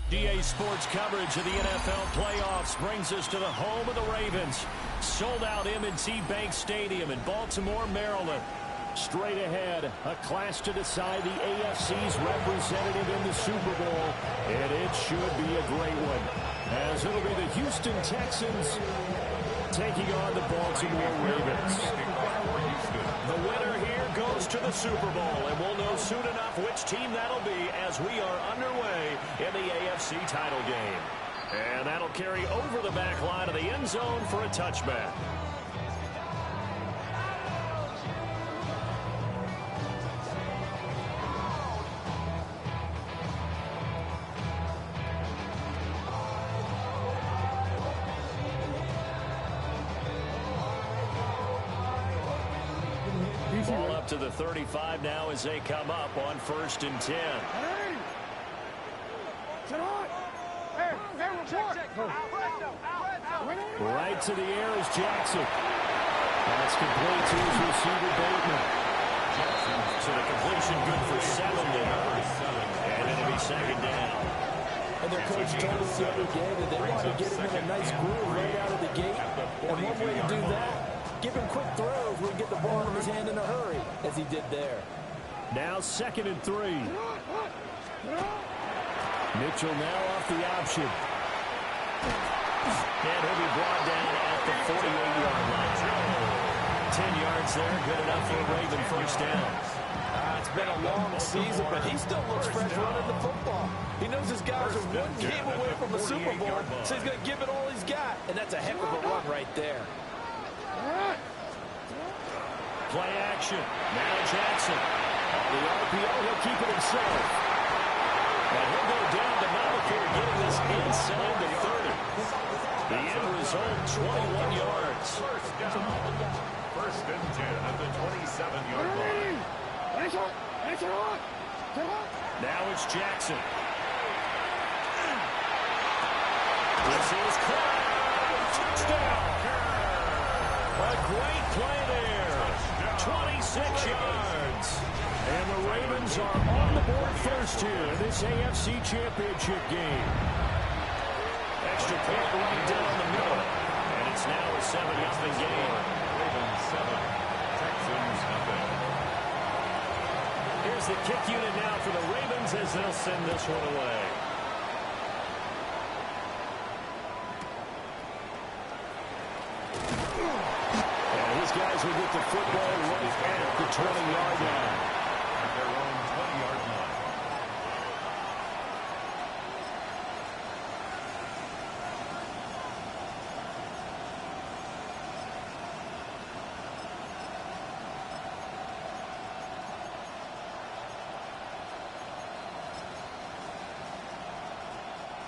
GA Sports coverage of the NFL playoffs brings us to the home of the Ravens. Sold out M&T Bank Stadium in Baltimore, Maryland. Straight ahead, a clash to decide the AFC's representative in the Super Bowl. And it should be a great one, as it'll be the Houston Texans taking on the Baltimore Ravens. The winner here goes to the Super Bowl, and we'll know soon enough which team that'll be as we are underway in the AFC title game. And that'll carry over the back line of the end zone for a touchback. Ball up to the 35 now as they come up on 1st and 10. Right to the air is Jackson. That's complete to his receiver, Bateman. So the completion good for 7 there. And it'll be 2nd down. And their coach told us the other day that they want to get him in a nice groove right out of the gate. And one way to do that, give him quick throws where he get the ball in his hand in a hurry, as he did there. Now 2nd and 3. Mitchell now off the option. And he'll be brought down at the 48-yard line. 10 yards there, good enough for a Raven 1st down. It's been a long season, but he still looks fresh running the football. He knows his guys are one game away from a Super Bowl, so he's going to give it all he's got. And that's a heck of a run right there. Play action. Now Jackson. On the RPO, he'll keep it himself. And he'll go down to Malafir, getting this inside the 30. The end result, 21 yards. First and 10 at the 27-yard line. Now it's Jackson. This is caught. Touchdown. A great play there. 26 yards. And the Ravens are on the board first here in this AFC Championship game. Extra point right down the middle. And it's now a 7-0 game. Ravens 7, Texans 0. Here's the kick unit now for the Ravens as they'll send this one away. And his guys will get the football right at the 20-yard line. At their own 20-yard line.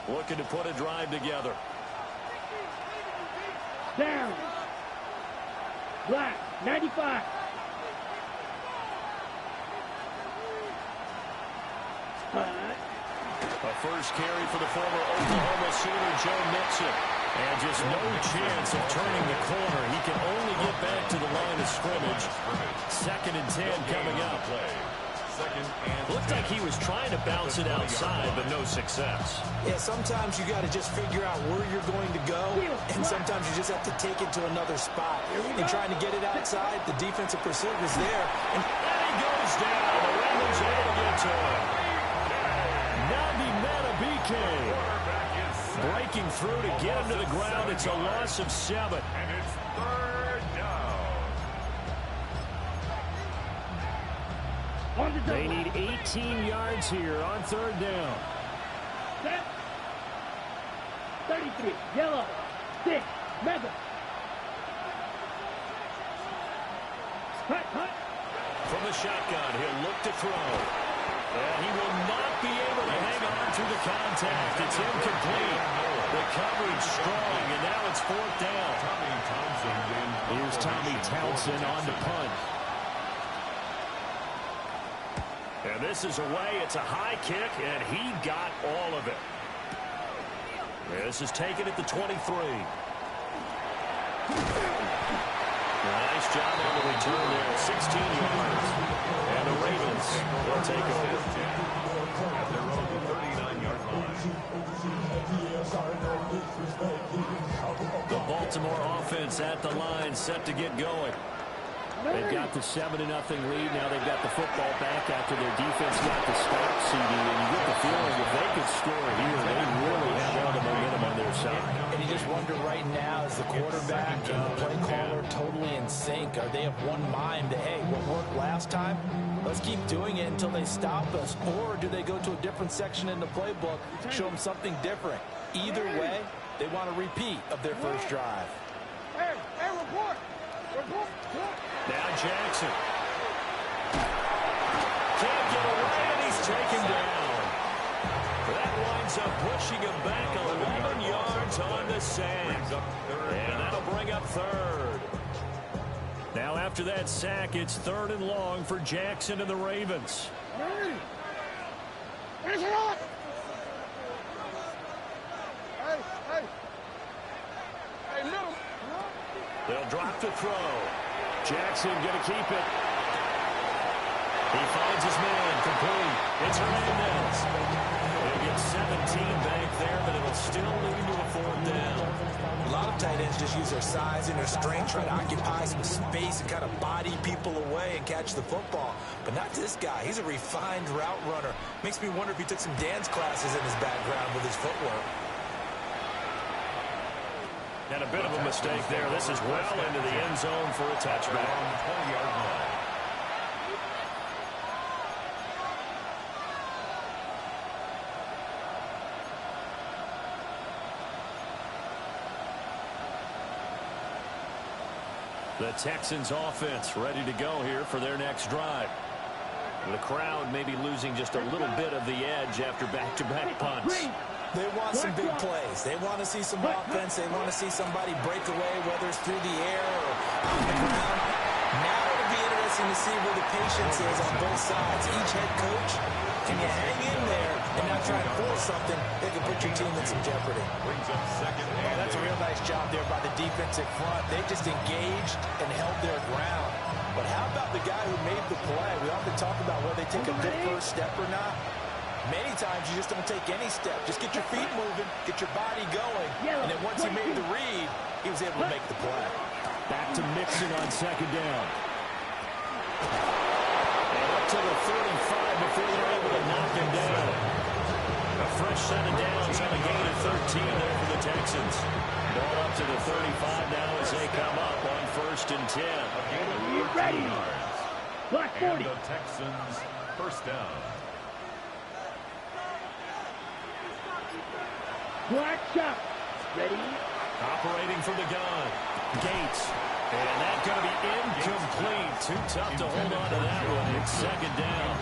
Looking to put a drive together. Down. Black, 95. A first carry for the former Oklahoma Sooner, Joe Mixon. And just no chance of turning the corner. He can only get back to the line of scrimmage. 2nd and 10 coming up. Looked like he was trying to bounce it outside, but no success. Yeah, sometimes you got to just figure out where you're going to go, and sometimes you just have to take it to another spot. And trying to get it outside, the defensive pursuit was there. And he goes down. The Ravens able to get to him. Nabi Matabike breaking through to get him to the ground. It's a loss of 7. And it's 3rd down. They need 18 yards here on 3rd down. Set. 33. Yellow. 6. Mega. Hut. From the shotgun, he'll look to throw. And he will not be able to hang on to the contact. It's incomplete. The coverage strong, and now it's 4th down. Here's Tommy Townsend on to punt. And this is away. It's a high kick, and he got all of it. This is taken at the 23. Nice job on the return there. 16 yards. And the Ravens will take over. At their own 39-yard line. The Baltimore offense at the line, set to get going. They've got the 7-0 lead. Now they've got the football back after their defense got the stop, CD. And you get the feeling if they could score here, they really have all the momentum on their side. And you just wonder right now, is the quarterback and the play caller totally in sync? Are they of one mind that, hey, what worked last time, let's keep doing it until they stop us? Or do they go to a different section in the playbook, show them something different? Either way, they want a repeat of their first drive. Hey, report. Now Jackson. Can't get away, and he's taken down. That winds up pushing him back 11 yards on the sack. And that'll bring up third. Now after that sack, it's 3rd and long for Jackson and the Ravens. They'll drop to throw. Jackson going to keep it. He finds his man, complete. It's Hernandez. He'll get 17 back there, but it'll still lead to a 4th down. A lot of tight ends just use their size and their strength, try to occupy some space and kind of body people away and catch the football. But not this guy. He's a refined route runner. Makes me wonder if he took some dance classes in his background with his footwork. And a bit of a mistake there. This is well into the end zone for a touchback. 20-yard line. The Texans offense ready to go here for their next drive. The crowd may be losing just a little bit of the edge after back-to-back punts. They want some big plays. They want to see some offense. They want to see somebody break away, whether it's through the air or on the ground. Now it'll be interesting to see where the patience is on both sides. Each head coach, can you hang in there and not try to force something that can put your team in some jeopardy? Brings up 2nd and Oh, that's a real nice job there by the defensive front. They just engaged and held their ground. But how about the guy who made the play? We often talk about whether they take a good first step or not. Many times you just don't take any step. Just get your feet moving, get your body going, and then once he made the read, he was able to make the play. Back to Mixon on 2nd down. And up to the 35 before they're able to knock him down. A fresh set of downs on a gain of 13 there for the Texans. Ball up to the 35 now as they come up on 1st and 10. You ready? Black 40. And the Texans first down. Black shot. Ready? Operating from the gun. Gates. And that's going to be incomplete. Too tough to hold on to that one. It's 2nd down.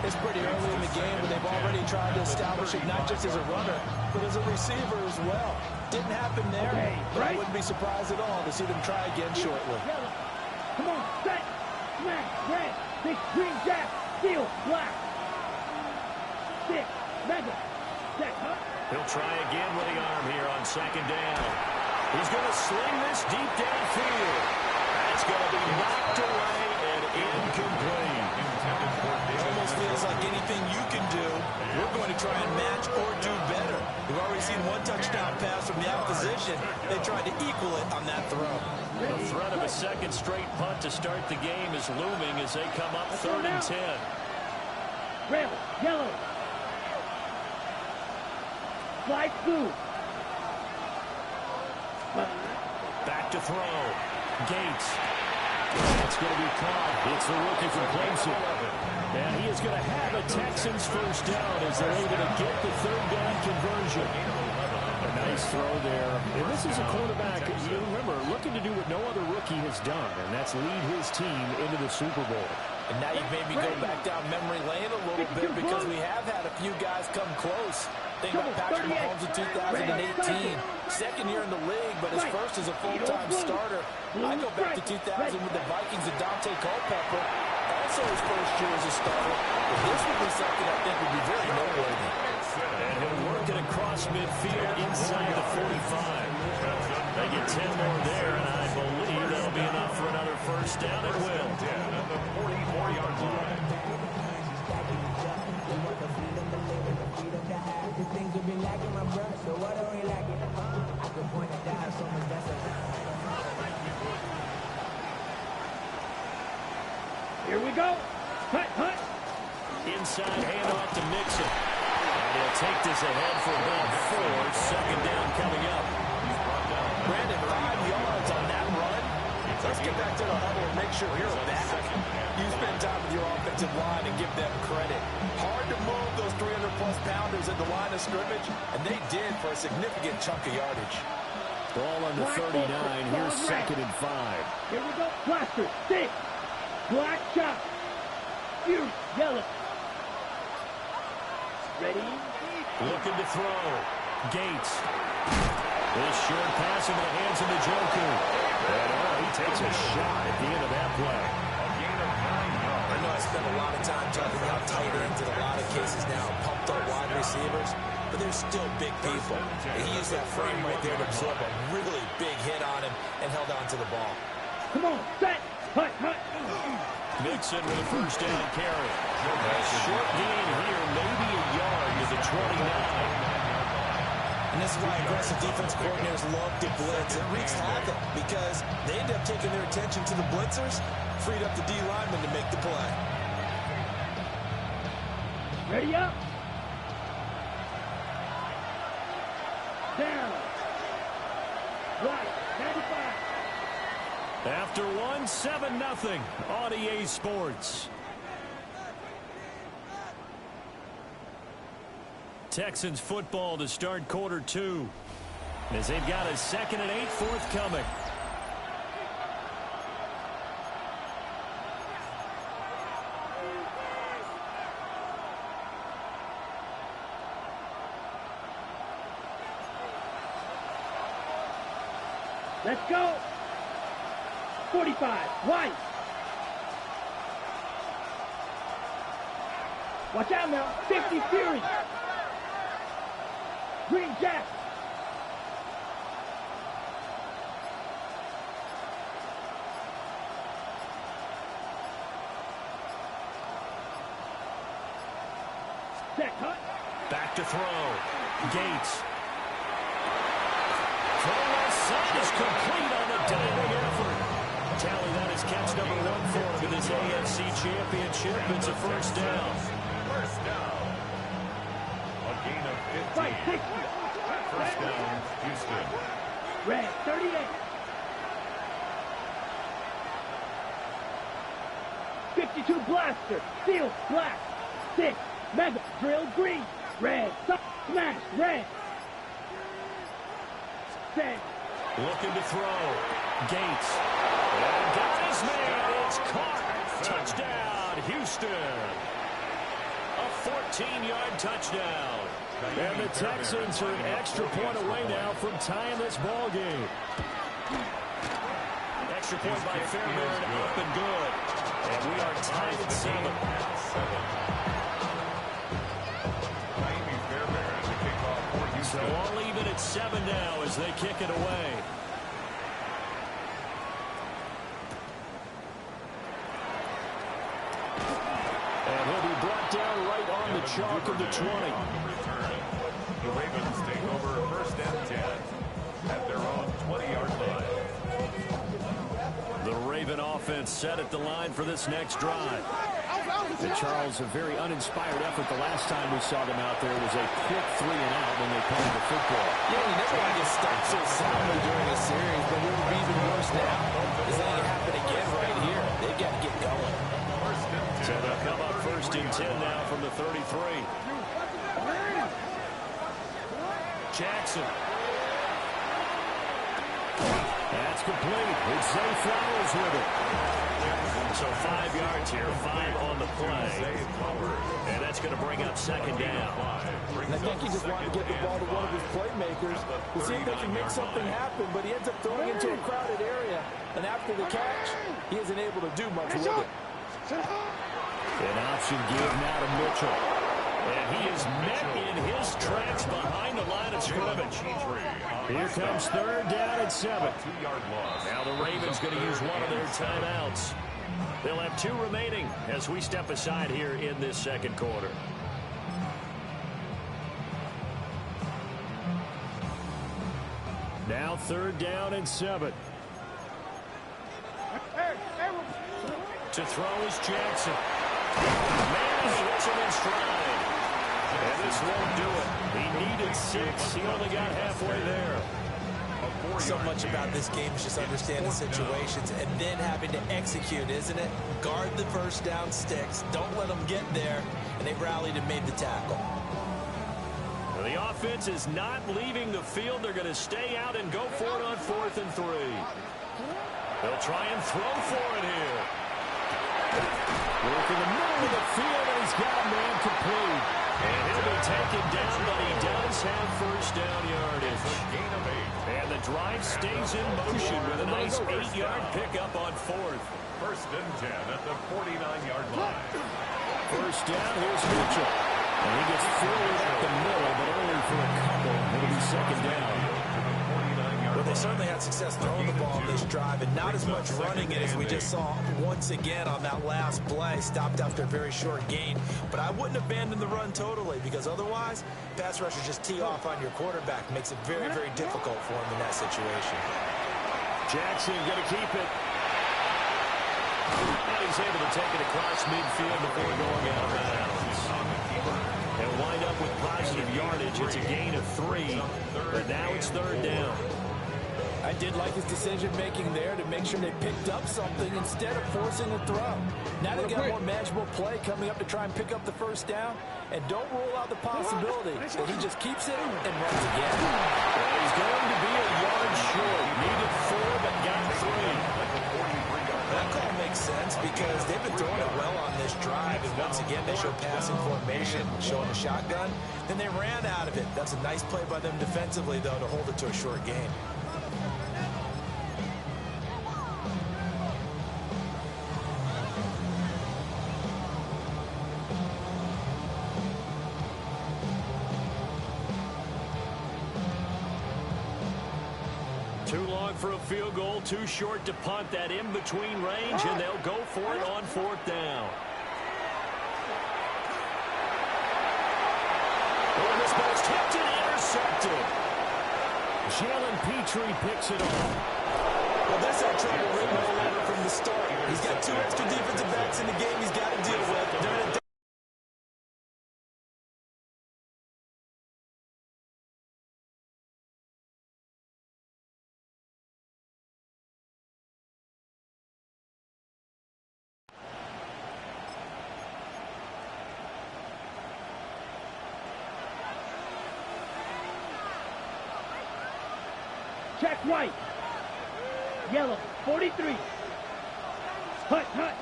It's pretty early in the game, but they've already tried to establish it not just as a runner, but as a receiver as well. Didn't happen there, but I wouldn't be surprised at all to see them try again shortly. Yellow. Come on, set. Smash. Red. Big green jack. Steel. Black. 6. Mega. Set. Huh? He'll try again with the arm here on 2nd down. He's going to sling this deep downfield. That's going to be knocked away and incomplete. It almost feels like anything you can do, we're going to try and match or do better. We've already seen one touchdown pass from the opposition. They tried to equal it on that throw. The threat of a 2nd straight punt to start the game is looming as they come up 3rd and 10. Red. Yellow. Light blue. Back to throw. Gates. That's going to be caught. It's the rookie from Clemson. And he is going to have a Texans first down as they're able to get the 3rd down conversion. A nice throw there. And this is a quarterback, you remember, looking to do what no other rookie has done, and that's lead his team into the Super Bowl. And now you've made me go back down memory lane a little bit because we have had a few guys come close. Think about Patrick Mahomes in 2018. 2nd year in the league, but his first as a full-time starter. I go back to 2000 with the Vikings and Dante Culpepper. Also his first year as a starter. But this would be something I think would be very noteworthy. And he'll work it across midfield inside the 45. They get 10 more there, and I believe be enough for another first down. It will. At the 44-yard line. Here we go. Hut, hut. Inside handoff to Mixon. And he'll take this ahead for about 4. Second down coming up. Brandon, 5 yards on that run. Let's get back to the huddle and make sure you're back. You spend time with your offensive line and give them credit. Hard to move those 300-plus pounders at the line of scrimmage, and they did for a significant chunk of yardage. Ball on the 39. Here's second and 5. Here we go. Blaster. 6. Black shot. Huge. Yellow. Ready? Looking to throw. Gates. This short pass into the hands of Njoku. And he takes a shot at the end of that play. A gain of 9 yards. I know I spent a lot of time talking about tight ends in a lot of cases now, pumped up wide receivers, but they're still big people. And he used that frame right there to absorb a really big hit on him and held on to the ball. Come on. Set. Hut, hut. Mixon with a first down carry. A short gain here, maybe a yard to the 29. And this is why aggressive defense coordinators love to blitz. It wreaks havoc because they end up taking their attention to the blitzers, freed up the D lineman to make the play. Ready up. Down. Right. 95. After 1, 7-0 on EA Sports. Texans football to start quarter 2 as they've got a 2nd and 8 forthcoming. Let's go. 45. White. Watch out now. 50 Fury. Green Jack. Set, hut. Back to throw. Gates. Throw left side is complete on the diving effort. Tally that is catch number 1 for him in this AFC Championship. It's a first down. First down. A gain of 15. Right, 60. First down, Houston. Red, 38. 52 Blaster. Steel, black. 6. Mega, drill, green. Red, smash, red. 10. Looking to throw. Gates. And got his man. It's caught. Touchdown, Houston. A 14-yard touchdown. And the Texans are an extra point away now from tying this ball game. Extra point by Fairbairn, up and good. And we are tied at 7. So all even at 7 now as they kick it away. And he'll be brought down right on the chalk of the 20. The Ravens take over first and 10 at their own 20-yard line. The Raven offense set at the line for this next drive. And Charles, a very uninspired effort the last time we saw them out there was a quick 3 and out when they punted the football. Yeah, you never want to get stuck so soundly during a series, but it would be even worse now. Is that it happen again right here? They've got to get going. So they'll come up first and 10 now from the 33. Jackson. That's complete. It's Zay Flowers with it. So 5 yards here, 5 on the play. And that's going to bring up second down. And I think he just wanted to get the ball to one of his playmakers to see if they can make something happen, but he ends up throwing into a crowded area. And after the catch, he isn't able to do much with it. An option give now to Mitchell. And he is met in his tracks behind the line of scrimmage. Here comes third down and 7. Now the Ravens going to use one of their timeouts. They'll have 2 remaining as we step aside here in this second quarter. Now third down and 7. To throw is Jackson. Man, he hits him in stride. And this won't do it. He needed 6. He only got halfway there. So much about this game is just understanding situations and then having to execute, isn't it? Guard the first down sticks. Don't let them get there. And they rallied and made the tackle. Well, the offense is not leaving the field. They're going to stay out and go for it on 4th and 3. They'll try and throw for it here. Working the middle of the field, and he's got a man complete. And he'll be taken down, but he does have first down yardage. And the drive stays in motion with a nice 8-yard pickup on 4th. First and 10 at the 49-yard line. First down, here's Mitchell. And he gets forward up the middle, but only for a couple. It'll be second down. Well, they certainly had success throwing the ball in this drive, and not as much running it as we just saw once again on that last play. Stopped after a very short gain. But I wouldn't abandon the run totally, because otherwise, pass rushers just tee off on your quarterback. Makes it very, very difficult for him in that situation. Jackson going to keep it. And he's able to take it across midfield before going out of bounds. They'll wind up with positive yardage. It's a gain of 3, but now it's third down. I did like his decision-making there to make sure they picked up something instead of forcing a throw. Now they've got more manageable play coming up to try and pick up the first down. And don't rule out the possibility that he just keeps it and runs again. Well, he's going to be a yard short. Needed 4, but got 3. That call makes sense because they've been throwing it well on this drive. And once again, they show passing formation, showing a shotgun. Then they ran out of it. That's a nice play by them defensively, though, to hold it to a short game. Too long for a field goal, too short to punt. That in-between range, and they'll go for it on 4th down. Oh, this ball's tipped and intercepted. Jalen Petrie picks it off. Well, this had trouble written all over from the start. He's got 2 extra defensive backs in the game he's got to deal with. They're in a Check right. Yellow, 43. Hut, hut.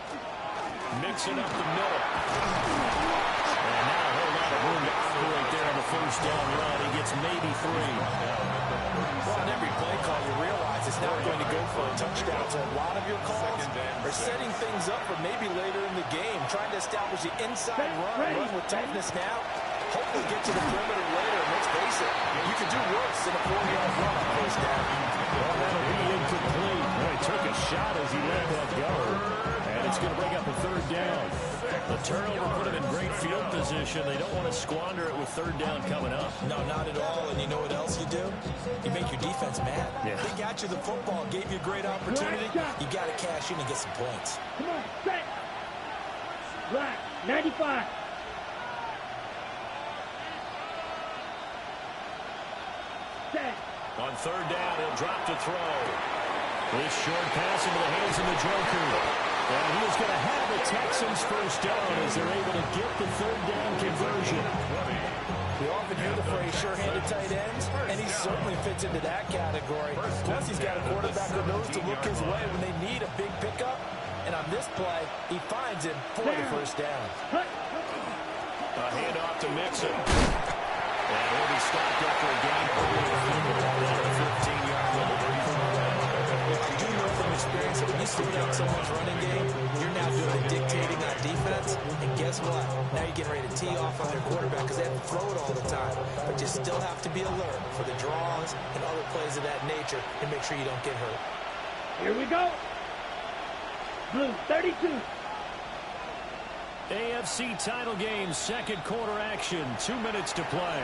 Mixing up the middle. And now a whole lot of room to operate there on the first down run. He gets maybe 3. Well, on every play call, you realize it's not going to go for a touchdown. So a lot of your calls are setting things up for maybe later in the game, trying to establish the inside run with toughness now. Hopefully get to the perimeter later. And let's face it, you could do worse than a 4-yard run on first down. Well, that'll be incomplete. Well, he took a shot as he let that go. And it's going to bring up a third down. The turnover put him in great field position. They don't want to squander it with third down coming up. No, not at all. And you know what else you do? You make your defense mad. Yeah. They got you the football, gave you a great opportunity. You got to cash in and get some points. Come on, set. Black, 95. Set. On third down, he'll drop to throw. This short pass into the hands of the Joker. And he is going to have the Texans first down as they're able to get the third down conversion. We often hear the phrase sure-handed tight ends, and he certainly fits into that category. Plus, he's got a quarterback who knows to look his way when they need a big pickup. And on this play, he finds him for the first down. A handoff to Mixon. And he'll be stopped after a gain of 15-yard line. I do know from experience that when you slow down someone's running game, you're now now doing the dictating on defense. And guess what? Now you're getting ready to tee off on their quarterback because they have to throw it all the time. But you still have to be alert for the draws and other plays of that nature and make sure you don't get hurt. Here we go. Blue, 32. AFC title game, second quarter action, 2 minutes to play.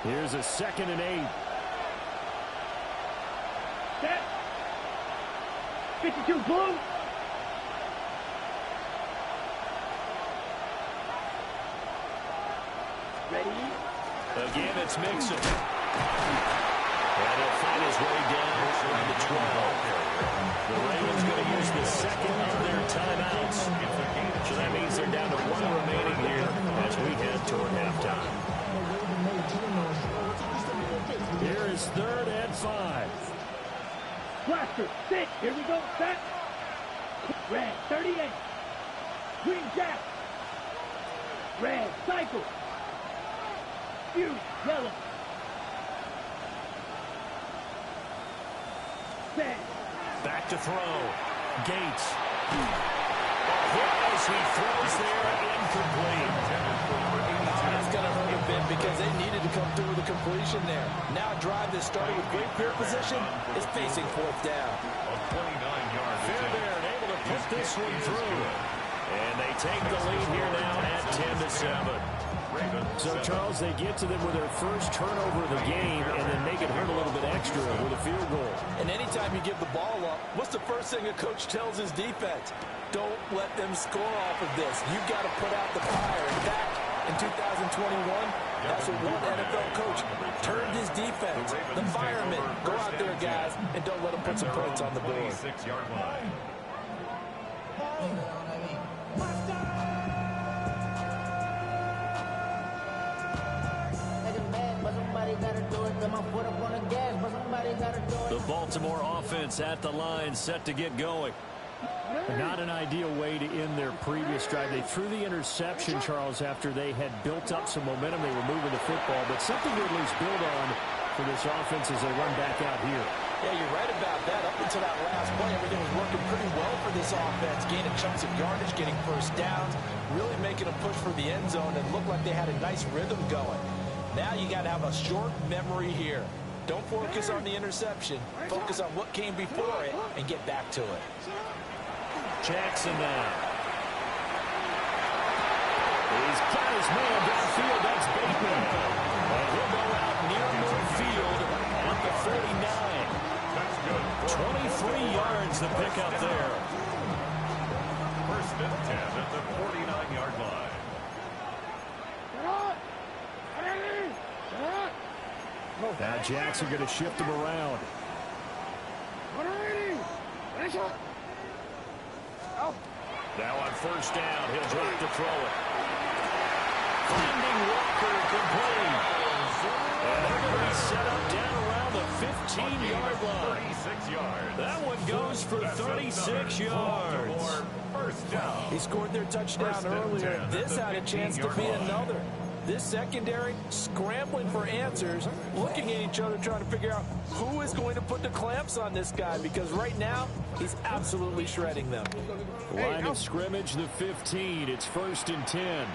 Here's a 2nd and 8. Set. 52 blue. Ready? Again, it's Mixon. And he'll find his way down around the 12. The Ravens going to use the second of their timeouts. So that means they're down to 1 remaining here as we head toward halftime. Here is 3rd and 5. Blaster, sit. Here we go. Set. Red, 38. Green jack. Red, cycle. Fuse, yellow. Set. Back to throw. Gates. As he throws there, incomplete. That's going to hurt a bit because they needed to come through with a completion there. Now a drive that started with great field position is facing 4th down. Fairbairn able to put this one through. And they take the lead here now at 10-7. So, Charles, they get to them with their first turnover of the game and then make it hurt a little bit extra with a field goal. And anytime you give the ball up, what's the first thing a coach tells his defense? Don't let them score off of this. You've got to put out the fire. In fact, in 2021, that's what one NFL coach turned his defense. The firemen. Go out there, guys, and don't let them put some points on the board. 26-yard line. The Baltimore offense at the line, set to get going. Not an ideal way to end their previous drive. They threw the interception, Charles, after they had built up some momentum. They were moving the football, but something to at least build on for this offense as they run back out here. Yeah, you're right about that. Up until that last play, everything was working pretty well for this offense. Gaining chunks of yardage, getting first downs, really making a push for the end zone, and looked like they had a nice rhythm going. Now you got to have a short memory here. Don't focus on the interception. Focus on what came before it and get back to it. Jackson now. He's got his man downfield. That's Bateman. And he'll go out near midfield at the 49. That's good. 23 yards the pickup there. 1st and 10 at the 49-yard line. Now Jackson going to shift him around. Now on 1st down, he'll drop to throw it. Finding Walker complete. And they're going to be set up down around the 15-yard line. 36 yards. That one goes for 36 yards. 1st down. He scored their touchdown earlier. This had a chance to be another. This secondary scrambling for answers, looking at each other, trying to figure out who is going to put the clamps on this guy, because right now he's absolutely shredding them. Line of scrimmage, the 15. It's 1st and 10.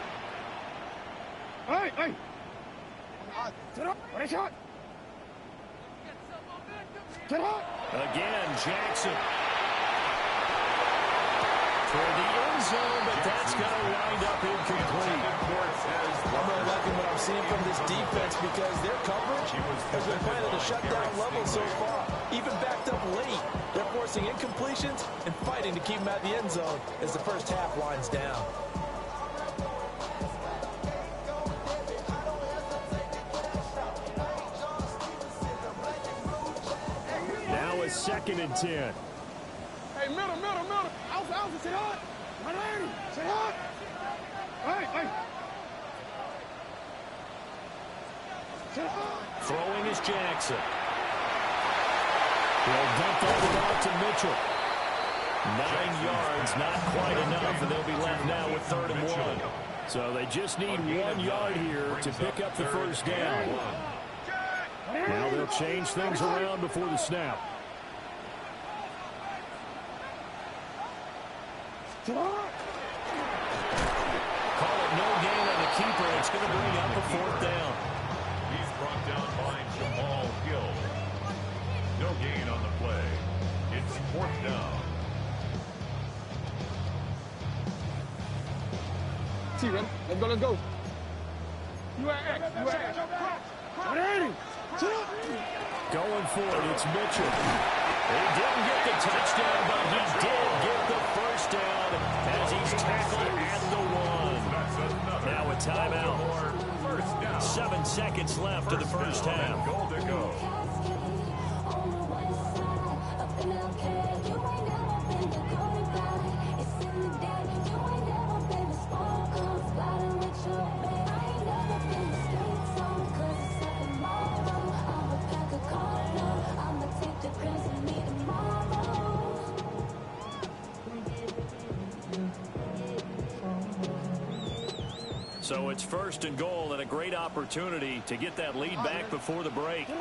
Again, Jackson. For the end zone, but that's going to wind up incomplete. I'm really liking what I'm seeing from this defense because their coverage has been playing at a shutdown level so far. Even backed up late, they're forcing incompletions and fighting to keep them at the end zone as the first half winds down. Now it's 2nd and 10. Hey, middle. Alpha, sit hard. My lady, sit hard. Hey. Sit hard. Throwing is Jackson. He'll dump that one out to Mitchell. 9 yards, not quite enough, and they'll be left now with 3rd and 1. So they just need 1 yard here to pick up the first down. Now they'll change things around before the snap. Call it no gain on the keeper. It's going to bring up a fourth down. He's brought down by Jamal Hill. No gain on the play. It's fourth down. See, ready? Let's go, let's go. You at X, you at X. Going for it, it's Mitchell. He didn't get the touchdown, but he did get the first down as he's tackled at the 1. Now a timeout. 7 seconds left of the first half. Goal to go. So it's first and goal and a great opportunity to get that lead back before the break. Hey,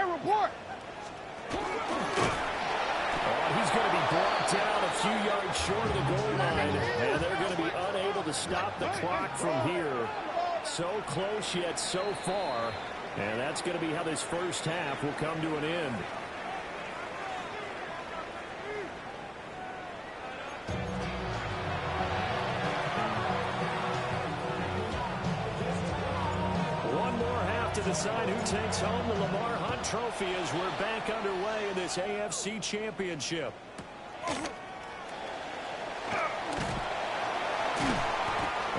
report. He's going to be brought down a few yards short of the goal line, and they're going to be unable to stop the clock from here. So close yet so far, and that's going to be how this first half will come to an end. One more half to decide who takes home the Lamar Hunt Trophy as we're back underway in this AFC Championship.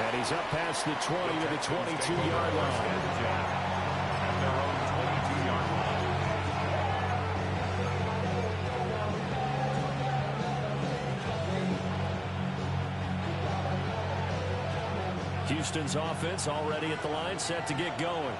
And he's up past the 20 to the 22-yard line. At their own 22-yard line. Houston's offense already at the line, set to get going.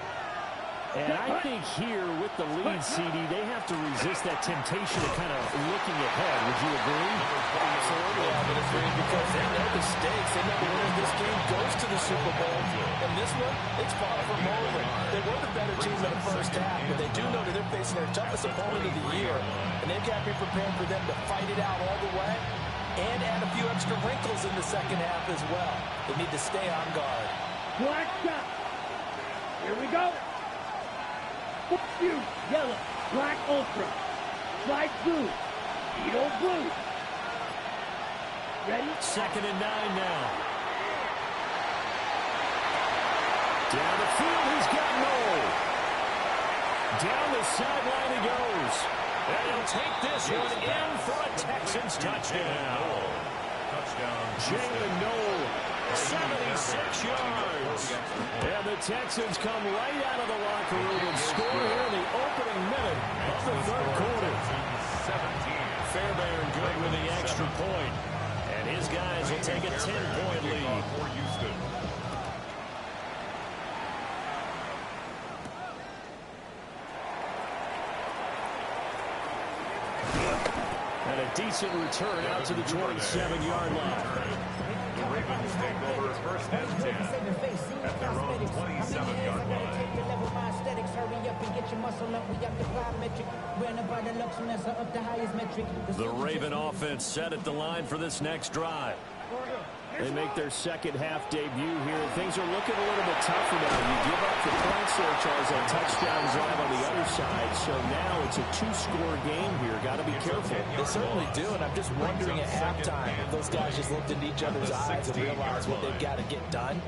And I think here with the lead, CD, they have to resist that temptation of kind of looking ahead. Would you agree? Absolutely, I would agree, because they know the stakes. They know the winner of this game goes to the Super Bowl. And this one, it's far from over. They were the better team in the first half, but they do know that they're facing their toughest opponent of the year. And they've got to be prepared for them to fight it out all the way and add a few extra wrinkles in the second half as well. They need to stay on guard. Black shot. Here we go. You, yellow, black ultra, light blue, Edo blue. Ready? 2nd and 9 now. Down the field, he's got Noel. Down the sideline he goes. And he'll take this one in for a Texans touchdown. Jalen Noel, 76 yards. And the Texans come right out of the locker room and score here in the opening minute of the third quarter. Fairbairn good with the extra point. And his guys will take a 10-point lead. And a decent return out to the 27-yard line. The Ravens take over first and 10 at their own 27-yard line. The Raven offense set at the line for this next drive. They make their second half debut here. Things are looking a little bit tougher now. You give up the points there, Charles, that touchdown drive on the other side. So now it's a 2-score game here. Got to be careful. They certainly do, and I'm just wondering at halftime if those guys just looked into each other's eyes and realized what they've got to get done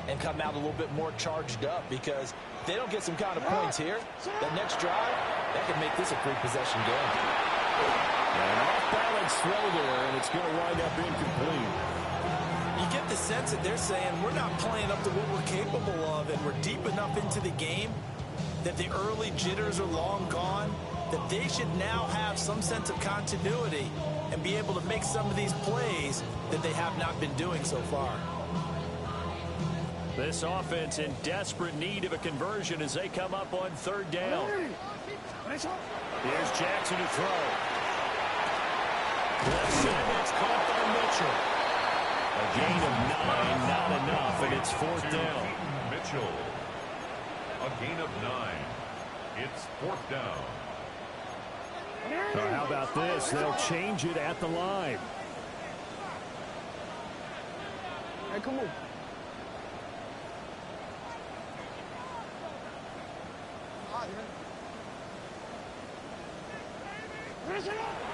and come out a little bit more charged up, because if they don't get some kind of points here, that next drive, that could make this a 3-possession game. An off-balance throw there, and it's going to wind up incomplete. You get the sense that they're saying we're not playing up to what we're capable of, and we're deep enough into the game that the early jitters are long gone, that they should now have some sense of continuity and be able to make some of these plays that they have not been doing so far. This offense in desperate need of a conversion as they come up on third down. Here's Jackson to throw. Left side, that's caught by Mitchell. A gain of 9, not enough, and it's fourth down. Mitchell. A gain of 9. It's fourth down. How about this? They'll change it at the line. Hey, come on.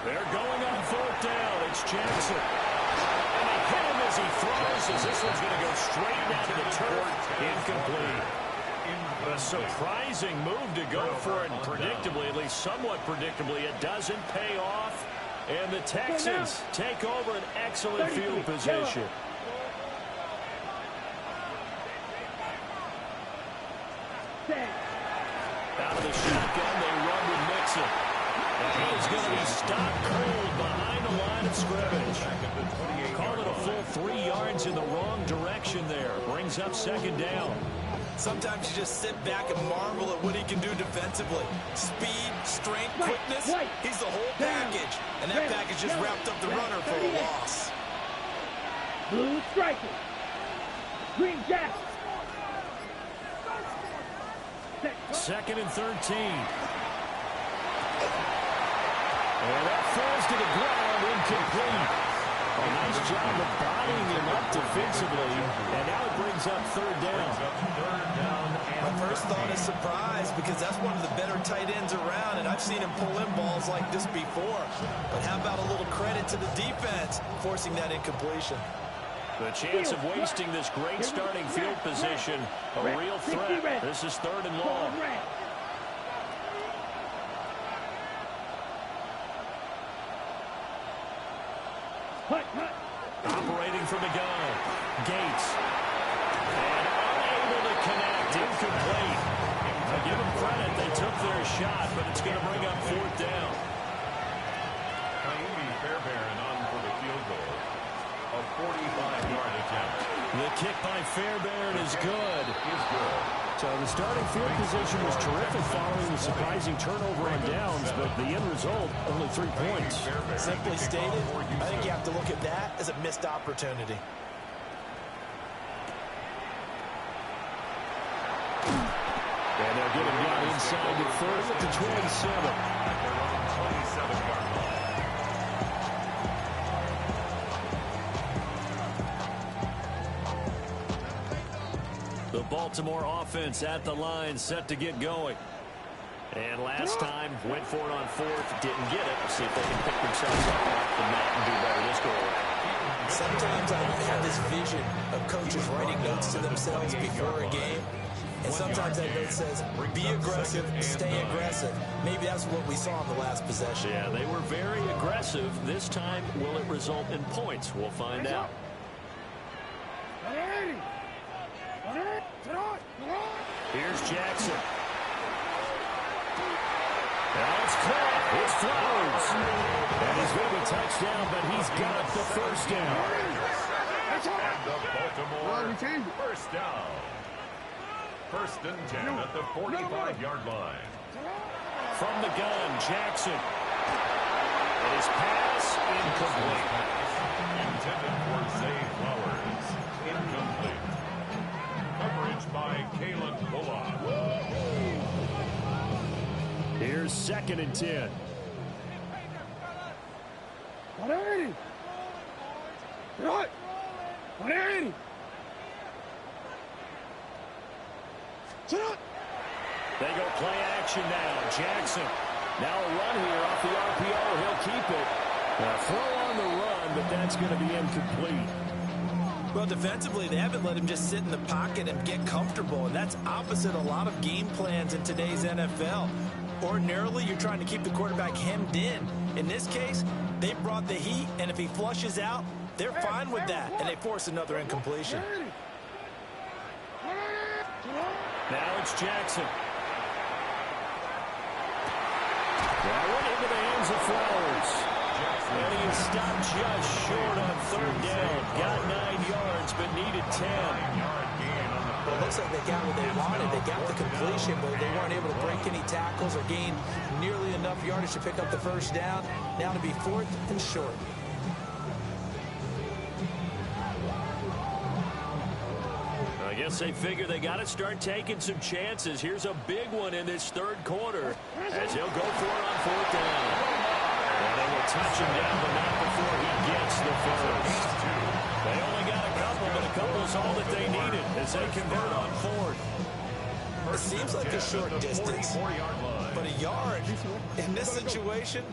They're going on fourth down. It's Jackson. And they hit him as he throws, as this one's going to go straight down to the turf. Incomplete. A surprising move to go for it, and predictably, at least somewhat predictably, it doesn't pay off. And the Texans take over an excellent field position. Out of the shotgun, they run with Mixon. And he is going to be stopped cold behind the line of scrimmage. Call it a full 3 yards in the wrong direction there. Brings up second down. Sometimes you just sit back and marvel at what he can do defensively. Speed, strength, quickness, he's the whole package. And that package just wrapped up the runner for a loss. Blue striker. Green Jackson. Second and 13. And that falls to the ground, incomplete. A nice job of bodying him up defensively, and now it brings up third down. My first thought is surprise, because that's one of the better tight ends around, and I've seen him pull in balls like this before. But how about a little credit to the defense forcing that incompletion? The chance of wasting this great starting field position, a real threat. This is third and long. Operating from the gun, Gates. And unable to connect, incomplete. I give them credit, they took their shot, but it's going to bring up fourth down. Fairbairn on for the field goal. A 45-yard attempt. The kick by Fairbairn is good. So the starting field position was terrific following the surprising turnover on downs, but the end result, only 3 points. Simply stated, I think you have to look at that as a missed opportunity. And they'll get him down inside the 30 at the 27. The Baltimore offense at the line, set to get going. And last time, went for it on fourth, didn't get it. We'll see if they can pick themselves up off the mat and do better this go around. Sometimes I have this vision of coaches writing notes to themselves before a game. And sometimes that note says, be aggressive, stay aggressive. Maybe that's what we saw in the last possession. Yeah, they were very aggressive. This time, will it result in points? We'll find out. Here's Jackson. Now it's caught. It's Flowers. And he's going to be touchdown, but he's got the first down. And the Baltimore first down. First and 10 at the 45-yard line. From the gun, Jackson. And his pass incomplete. Intended for Zay Flowers. Incomplete. Coverage by Kalen Bullock. Here's second and 10. They go play action now. Jackson. Now a run here off the RPO. He'll keep it. A throw on the run, but that's going to be incomplete. Well, defensively, they haven't let him just sit in the pocket and get comfortable, and that's opposite a lot of game plans in today's NFL. Ordinarily, you're trying to keep the quarterback hemmed in. In this case, they brought the heat, and if he flushes out, they're fine with that, and they force another incompletion. Now it's Jackson. That went into the hands of Flowers. And he is stopped just short on third down. Got 9 yards, but needed 10. 9-yard gain on the Well, it looks like they got what they wanted. They got the completion, but they weren't able to break any tackles or gain nearly enough yardage to pick up the first down. Now to be 4th and short. I guess they figure they got to start taking some chances. Here's a big one in this third quarter as he'll go for it on 4th down. And they will touch him down, but not before he gets the first. They only got a couple, but a couple's all that they needed as they convert on 4th. It seems like a short distance, but a yard in this situation,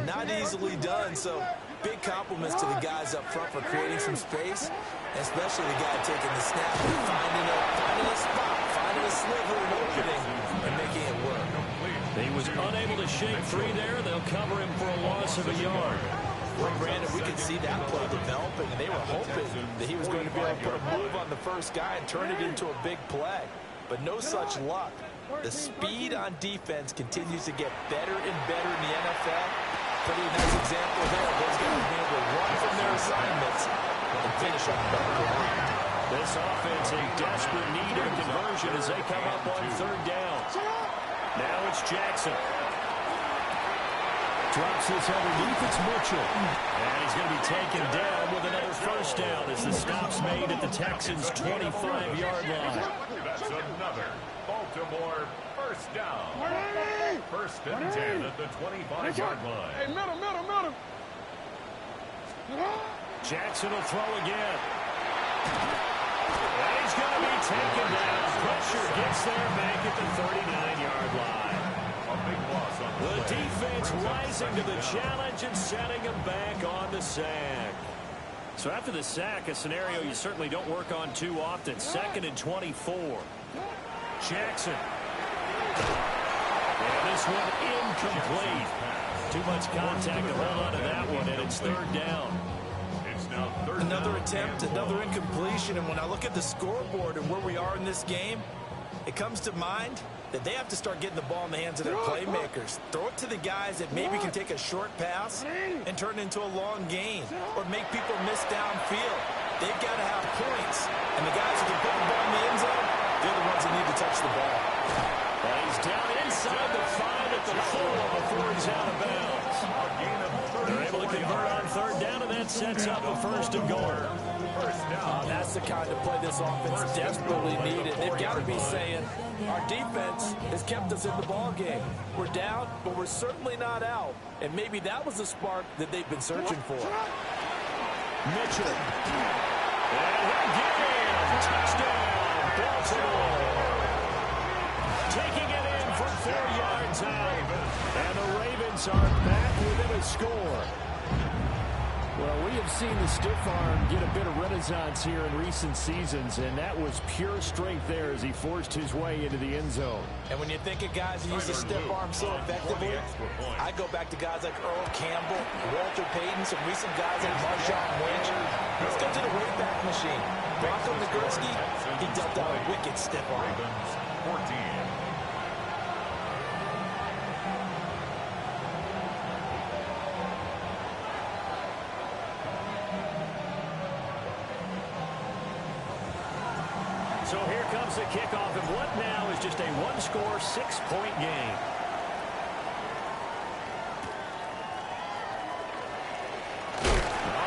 not easily done. So big compliments to the guys up front for creating some space, especially the guy taking the snap and finding a spot, finding a sliver, an opening, and making it work. He was unable to shake free there. They'll cover him for a loss of a yard. Well, Brandon, we could see that play developing, and they were hoping that he was going to be able to put a move on the first guy and turn it into a big play. But no such luck. The speed on defense continues to get better and better in the NFL. Pretty nice example there. Those guys being able to run from their assignments and finish on the ground. This offense in desperate need of conversion as they come up on 3rd down. Now it's Jackson. Drops this underneath. It's Mitchell. And he's going to be taken down with another first down as the stop's made at the Texans' 25-yard line. That's another Baltimore first down. First and 10 at the 25-yard line. Hey, middle. Jackson will throw again. And he's going to be taken down. Pressure gets there, make it the 39-yard line. A big loss on The play. defense rising to the challenge and setting him back on the sack. So after the sack, a scenario you certainly don't work on too often. 2nd and 24. Jackson. And this one incomplete. Too much contact to hold on to that one, and it's 3rd down. It's now 3rd Another down. attempt, another incompletion, and when I look at the scoreboard and where we are in this game, it comes to mind that they have to start getting the ball in the hands of their playmakers. Throw it to the guys that maybe can take a short pass and turn it into a long gain or make people miss downfield. They've got to have points, and the guys who can put the ball in the end zone, they're the ones that need to touch the ball. And he's down inside the 5 at the 4 before he's out of bounds. They're able to convert on 3rd down, and that sets up a 1st and goal. That's the kind of play this offense desperately needed. They've got to be saying, our defense has kept us in the ball game. We're down, but we're certainly not out. And maybe that was the spark that they've been searching for. Mitchell. And again, touchdown, Baltimore. Taking it in from 4 yards out. And the Ravens are back within a score. Well, we have seen the stiff arm get a bit of renaissance here in recent seasons, and that was pure strength there as he forced his way into the end zone. And when you think of guys who use the stiff arm so effectively, I go back to guys like Earl Campbell, Walter Payton, some recent guys like Marshawn Lynch. Let's go to the Wayback Machine. Bronco Nagurski, he dealt out a wicked stiff arm. Ravens 14. So here comes the kickoff, and what now is just a one-score, 6-point game.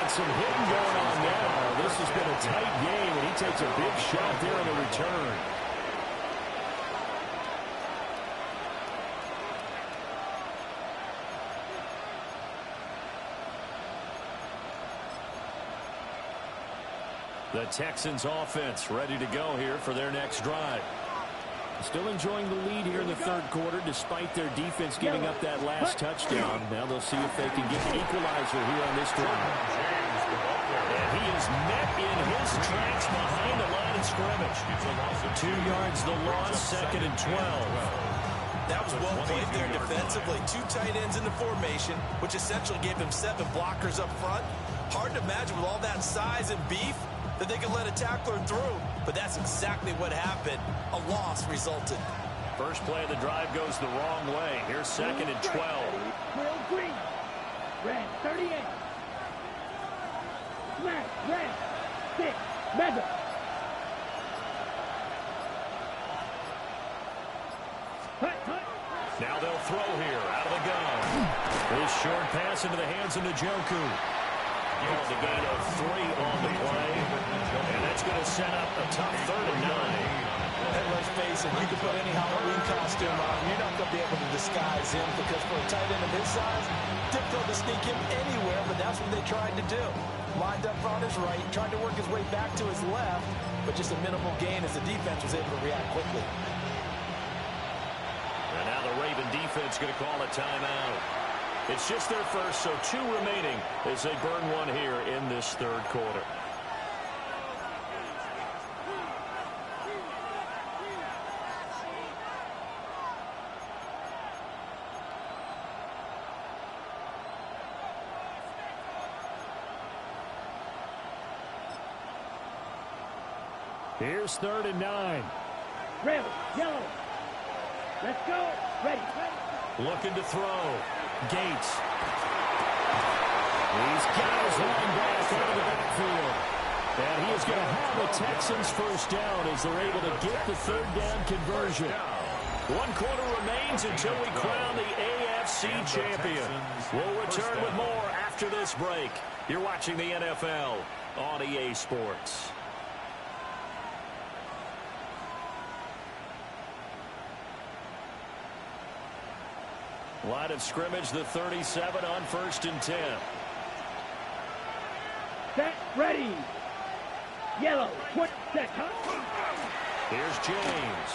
Some hitting going on now. This has been a tight game, and he takes a big shot there in the return. The Texans offense ready to go here for their next drive. Still enjoying the lead here in the third quarter despite their defense giving up that last touchdown. Now they'll see if they can get the equalizer here on this drive. And he is met in his tracks behind the line of scrimmage. 2 yards the loss, 2nd and 12. That was well played there defensively. 2 tight ends in the formation, which essentially gave them 7 blockers up front. Hard to imagine with all that size and beef that they could let a tackler through, but that's exactly what happened. A loss resulted. First play of the drive goes the wrong way. Here's 2nd and 12. Will Green. Red, 38. Smash, red. 6. Mega. Now they'll throw here out of the gun. This short pass into the hands of Njoku. The gain of 3 on the play. And that's going to set up a tough 3rd and 9. And let's face it, you can put any Halloween costume on. You're not going to be able to disguise him because for a tight end of his size, difficult to sneak him anywhere, but that's what they tried to do. Lined up on his right, tried to work his way back to his left, but just a minimal gain as the defense was able to react quickly. And now the Raven defense going to call a timeout. It's just their first, so 2 remaining as they burn one here in this 3rd quarter. Here's 3rd and 9. Red, yellow. Let's go. Ready. Looking to throw. Gates. He's got his line back out of the backfield. And he is going to have the Texans first down as they're able to get the 3rd down conversion. 1 quarter remains until we crown the AFC champion. We'll return with more after this break. You're watching the NFL on EA Sports. Line of scrimmage, the 37 on 1st and 10. Set, ready. Yellow, put set. Here's James.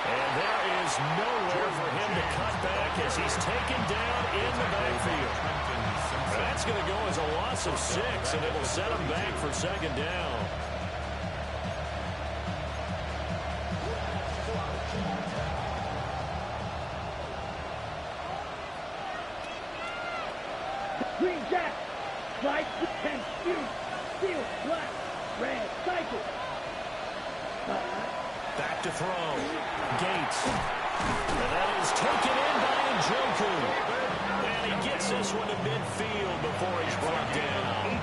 And there is nowhere for him to cut back as he's taken down in the backfield. That's going to go as a loss of 6, and it will set him back for 2nd down. Green jack, slide, 10, steel, black, red, cycle. Back to throw. Gates. And that is taken in by Njoku. And he gets this one to midfield before he's brought down.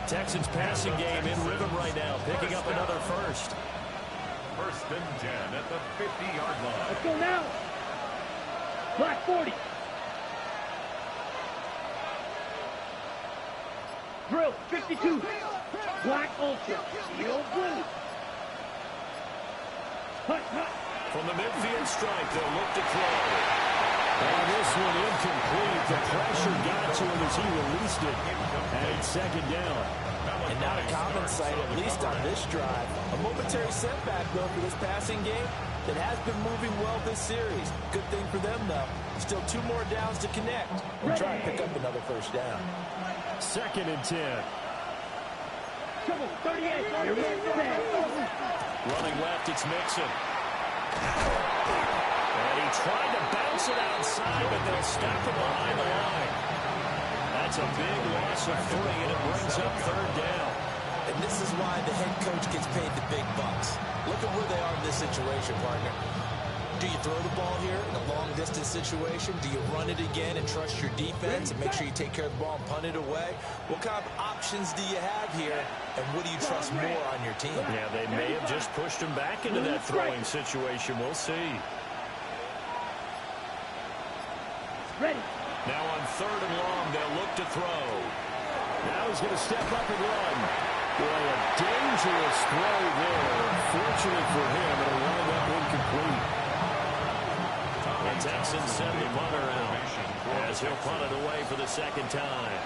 Texans passing game in rhythm right now, picking up another first. 1st and 10 at the 50-yard line. Let's go now. Black 40. Drill, 52. Black ultra, steel blue. Hut. From the midfield stripe, they'll look to throw. And this one incomplete. The pressure got to him as he released it. And it's 2nd down. And not a common sight, at least on this drive. A momentary setback, though, for this passing game that has been moving well this series. Good thing for them, though. Still 2 more downs to connect and try and pick up another 1st down. 2nd and 10. Trouble, 38. Running left, it's Mixon. And he tried to bounce it outside, but they'll stop him behind the line. That's a big loss of 3, and it brings up 3rd down. And this is why the head coach gets paid the big bucks. Look at where they are in this situation, partner. Do you throw the ball here in a long-distance situation? Do you run it again and trust your defense and make sure you take care of the ball and punt it away? What kind of options do you have here, and what do you trust more on your team? Yeah, they may have just pushed him back into that throwing situation. We'll see. Ready. Now on 3rd and long, they'll look to throw. Now he's going to step up and run. Boy, a dangerous throw there. Fortunate for him, it'll wind up incomplete. The Texans send the punter out as he'll punt it away for the 2nd time.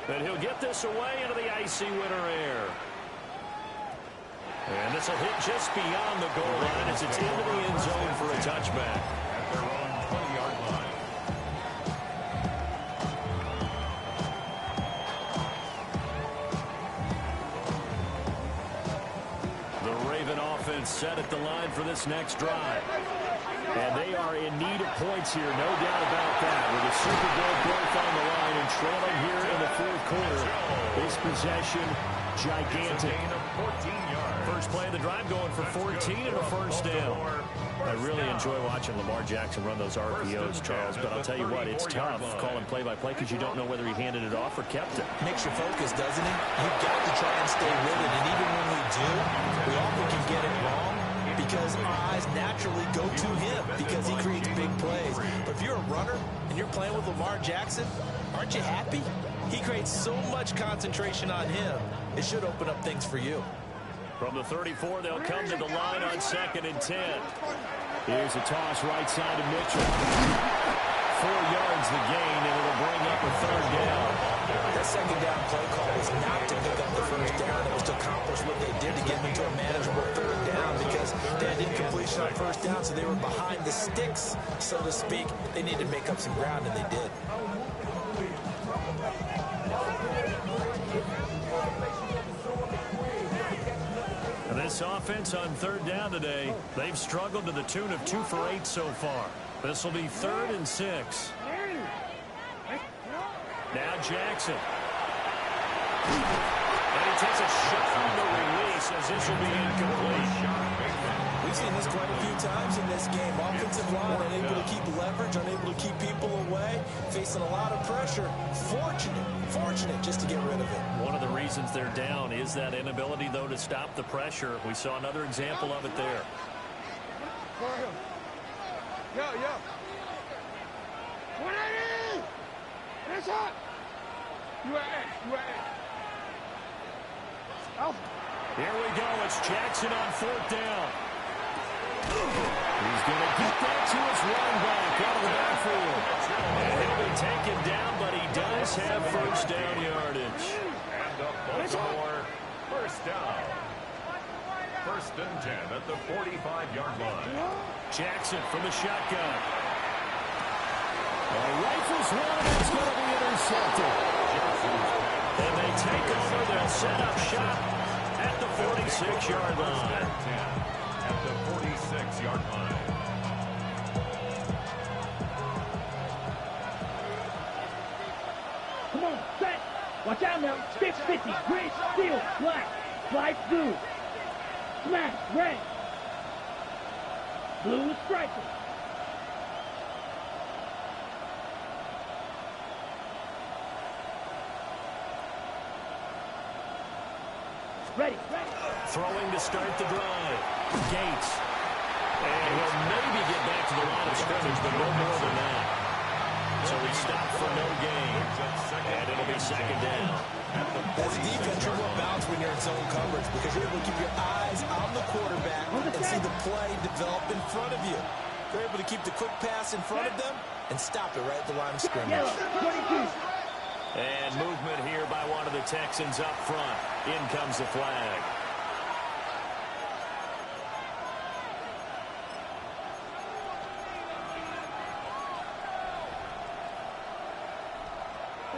And he'll get this away into the icy winter air. And this will hit just beyond the goal line as it's into the end zone for a touchback. At their own 20-yard line. The Raven offense set at the line for this next drive. And they are in need of points here, no doubt about that. With a Super Bowl berth on the line and trailing here in the 4th quarter. This possession, gigantic. First play of the drive going for 14 and a 1st down. I really enjoy watching Lamar Jackson run those RPOs, Charles, but I'll tell you what, it's tough calling play-by-play because you don't know whether he handed it off or kept it. Makes you focus, doesn't it? You've got to try and stay with it, and even when we do, we naturally go to him because he creates big plays. But if you're a runner and you're playing with Lamar Jackson, aren't you happy? He creates so much concentration on him. It should open up things for you. From the 34, they'll come to the line on 2nd and 10. Here's a toss right side to Mitchell. 4 yards the gain, and it'll bring up a 3rd down. That 2nd down play call was not to pick up the 1st down. It was to accomplish what they did to get them into a manageable 3rd down because they had incompletion on 1st down, so they were behind the sticks, so to speak. They needed to make up some ground, and they did. And this offense on 3rd down today, they've struggled to the tune of 2 for 8 so far. This will be 3rd and 6. Now Jackson. And he takes a shot on the release as this will be incomplete. We've seen this quite a few times in this game. Offensive line unable to keep leverage, unable to keep people away, facing a lot of pressure. Fortunate just to get rid of it. One of the reasons they're down is that inability, though, to stop the pressure. We saw another example of it there. Yeah. 180! That's hot! You at Alpha. Here we go. It's Jackson on 4th down. He's going to get that to his running back out of the backfield. And he'll be taken down, but he does have 1st down yardage. And the Baltimore 1st down. 1st and 10 at the 45-yard line. Jackson from the shotgun. Rifles one. It's going to be intercepted. And they take over. They'll set up shop at the 46-yard line. At the 46-yard line. Come on, set. Watch out now. 650. Green, steel, black. Slide blue. Smash, red. Blue is striking. Ready. Throwing to start the drive. Gates. And he'll maybe get back to the line of scrimmage, but no more than that. So he stopped for no gain. And it'll be 2nd down. As a defense, you're more balanced when you're in zone coverage because you're able to keep your eyes on the quarterback and see the play develop in front of you. You're able to keep the quick pass in front of them and stop it right at the line of scrimmage. Yellow, 22. And movement here by one of the Texans up front. In comes the flag.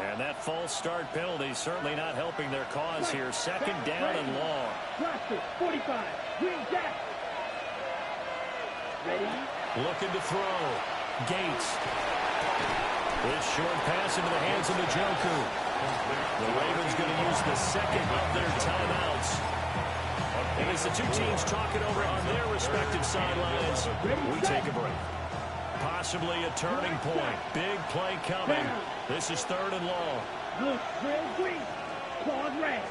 And that false start penalty certainly not helping their cause here. 2nd down and long. Blaster, 45. Green jack. Ready. Looking to throw. Gates. This short pass into the hands of the Njoku. The Ravens going to use the 2nd of their timeouts. And as the two teams talk it over on their respective sidelines, we take a break. Possibly a turning point. Big play coming. This is 3rd and long. Blue, trail green. Claws red.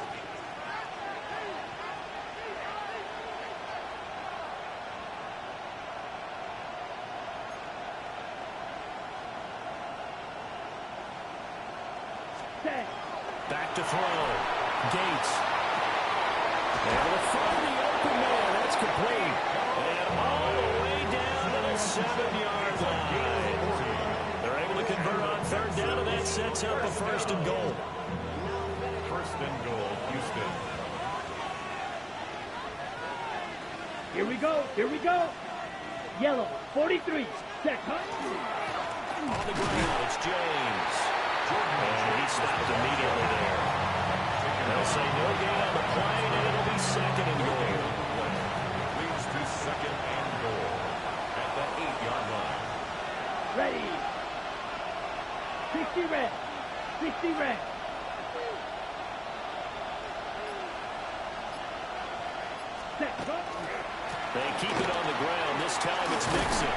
Back to throw. Gates. Able to find the open man. That's complete. And all the way down to the 7-yard line. They're able to convert on 3rd down, and that sets up a 1st and goal. 1st and goal, Houston. Here we go. Yellow, 43. Set, On the ground, it's James. And he stopped immediately there. They'll say no gain on the play, and it'll be 2nd and goal. Leads to 2nd and goal at the 8-yard line. Ready. 60 red. 60 red. Set, They keep it on the ground. This time it's Nixon.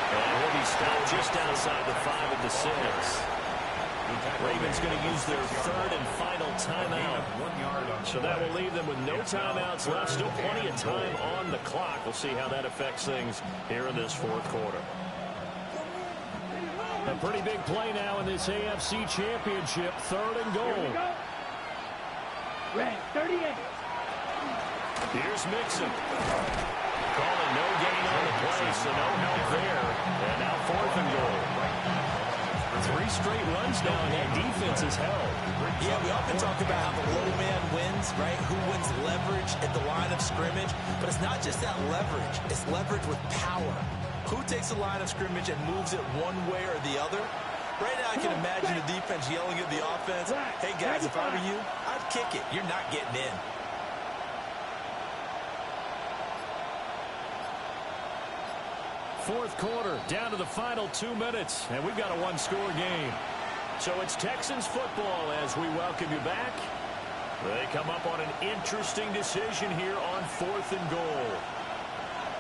And he'll be stopped just outside the 5 at the 6. Ravens going to use their third and final timeout. So that will leave them with no timeouts left. Still plenty of time on the clock. We'll see how that affects things here in this fourth quarter. A pretty big play now in this AFC Championship. Third and goal. Red, 38. Here's Mixon. Calling no gain on the play, so no help there. And now fourth and goal. 3 straight runs now, and that defense is held. Yeah, we often talk about how the low man wins, right? Who wins leverage at the line of scrimmage? But it's not just that leverage. It's leverage with power. Who takes the line of scrimmage and moves it one way or the other? Right now, I can imagine the defense yelling at the offense, hey, guys, if I were you, I'd kick it. You're not getting in. Fourth quarter, down to the final 2 minutes, and we've got a one-score game. So it's Texans football as we welcome you back. They come up on an interesting decision here on fourth and goal.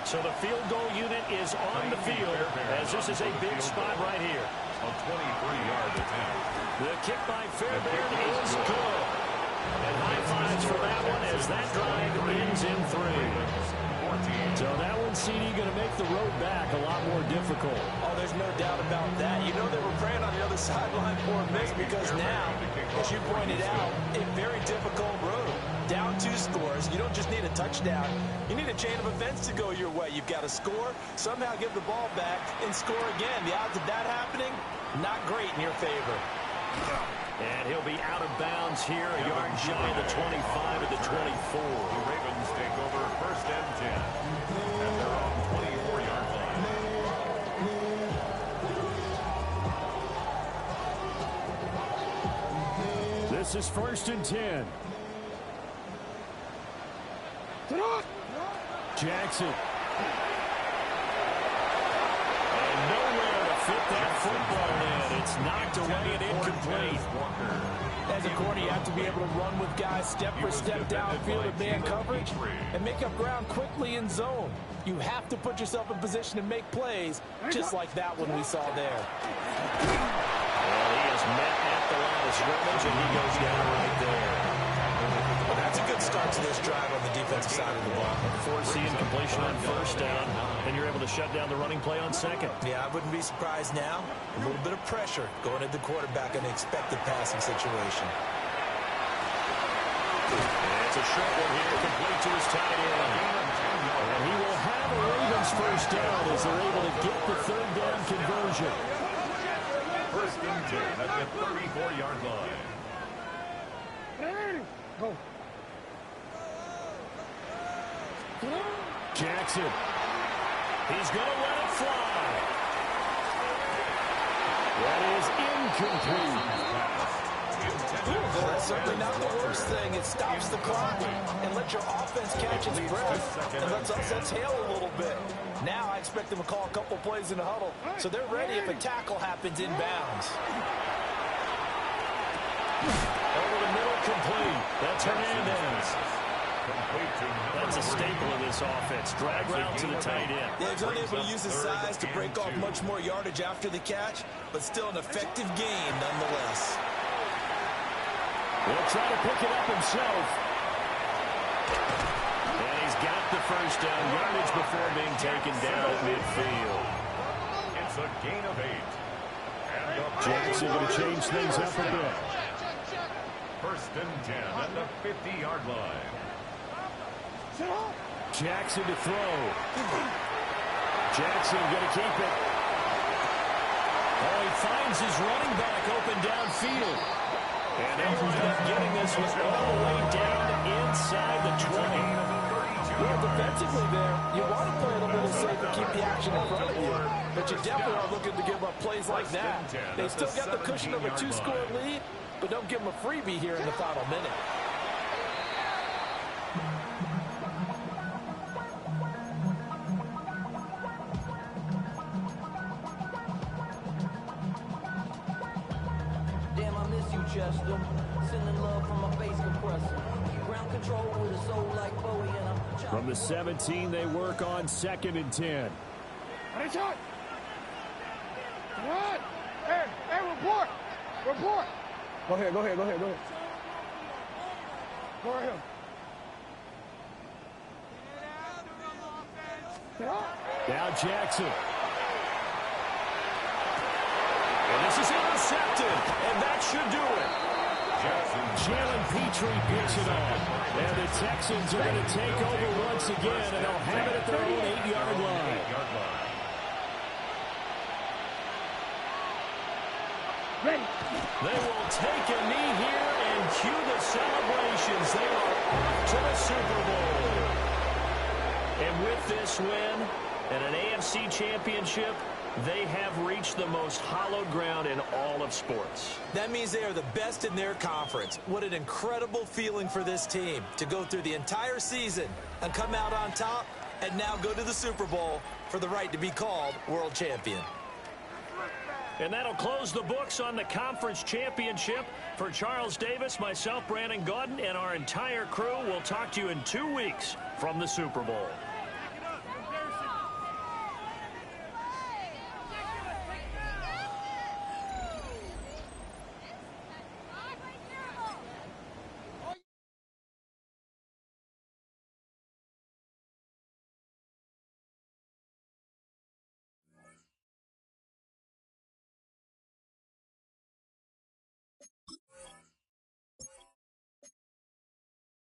So the field goal unit is on the field as this is a big spot right here. A 23-yard attempt. The kick by Fairbairn is good. And high fives for that one as that drive ends in 3. So that one, CD, going to make the road back a lot more difficult. Oh, there's no doubt about that. You know they were praying on the other sideline for a miss because now, as you pointed out, a very difficult road. Down 2 scores. You don't just need a touchdown. You need a chain of events to go your way. You've got to score, somehow give the ball back, and score again. The odds of that happening, not great in your favor. And he'll be out of bounds here, a yard shy of the 25 at the 24. The Ravens take over first and 10 at their own 24-yard line. This is first and 10. Jackson. And nowhere to fit that football in. It's knocked away and incomplete. As a corner, you have to be able to run with guys step for step downfield in man coverage and make up ground quickly in zone. You have to put yourself in position to make plays, just like that one we saw there. Well, he is met at the line of scrimmage, and he goes down right there. Well, that's a good start to this drive on the defensive side of the ball. Forcing completion on first down, and you're able to shut down the running play on second. Yeah, I wouldn't be surprised now. A little bit of pressure going at the quarterback in an expected passing situation. And it's a short one here, complete to his tight end. And he will have a Ravens first down as they're able to get the third down conversion. First and 10 at the 34-yard line. Go. Jackson. He's going to let it fly. That is incomplete. That's certainly not the worst thing. It stops the clock and lets your offense catch its breath and lets us exhale a little bit. Now I expect them to call a couple plays in the huddle so they're ready if a tackle happens inbounds. Over the middle, complete. That's Hernandez. That's a staple of this offense. Drag route to the tight end. Yeah, he's only able to use his size to break off much more yardage after the catch, but still an effective game nonetheless. He'll try to pick it up himself. And he's got the first down yardage before being taken down at midfield. It's a gain of 8. Jackson going to change things up a bit. First and 10 at the 50-yard line. Jackson to throw. Jackson going to keep it. Oh, he finds his running back open downfield. And they wind up getting this one all the way down inside the 20. Well, defensively there, you want to play a little safe and keep the action in front of you. But you definitely are looking to give up plays like that. They still got the cushion of a 2-score lead, but don't give them a freebie here in the final minute. Damn, I miss you, Chester. Sending love from my bass compressor. Ground control with a soul like Bowie, and I'm from the 17, they work on second and 10. Hey, shot. What? Hey, report. Report. Go ahead. Go right here. Now Jackson. And this is intercepted, and that should do it. Jalen Petrie picks it off. And the Texans are going to take over once again, and they'll have it at their own 8-yard line. Ready. They will take a knee here and cue the celebrations. They are off to the Super Bowl. And with this win and an AFC championship, they have reached the most hallowed ground in all of sports. That means they are the best in their conference. What an incredible feeling for this team to go through the entire season and come out on top and now go to the Super Bowl for the right to be called world champion. And that'll close the books on the conference championship. For Charles Davis, myself, Brandon Gaudin, and our entire crew, we'll talk to you in 2 weeks from the Super Bowl.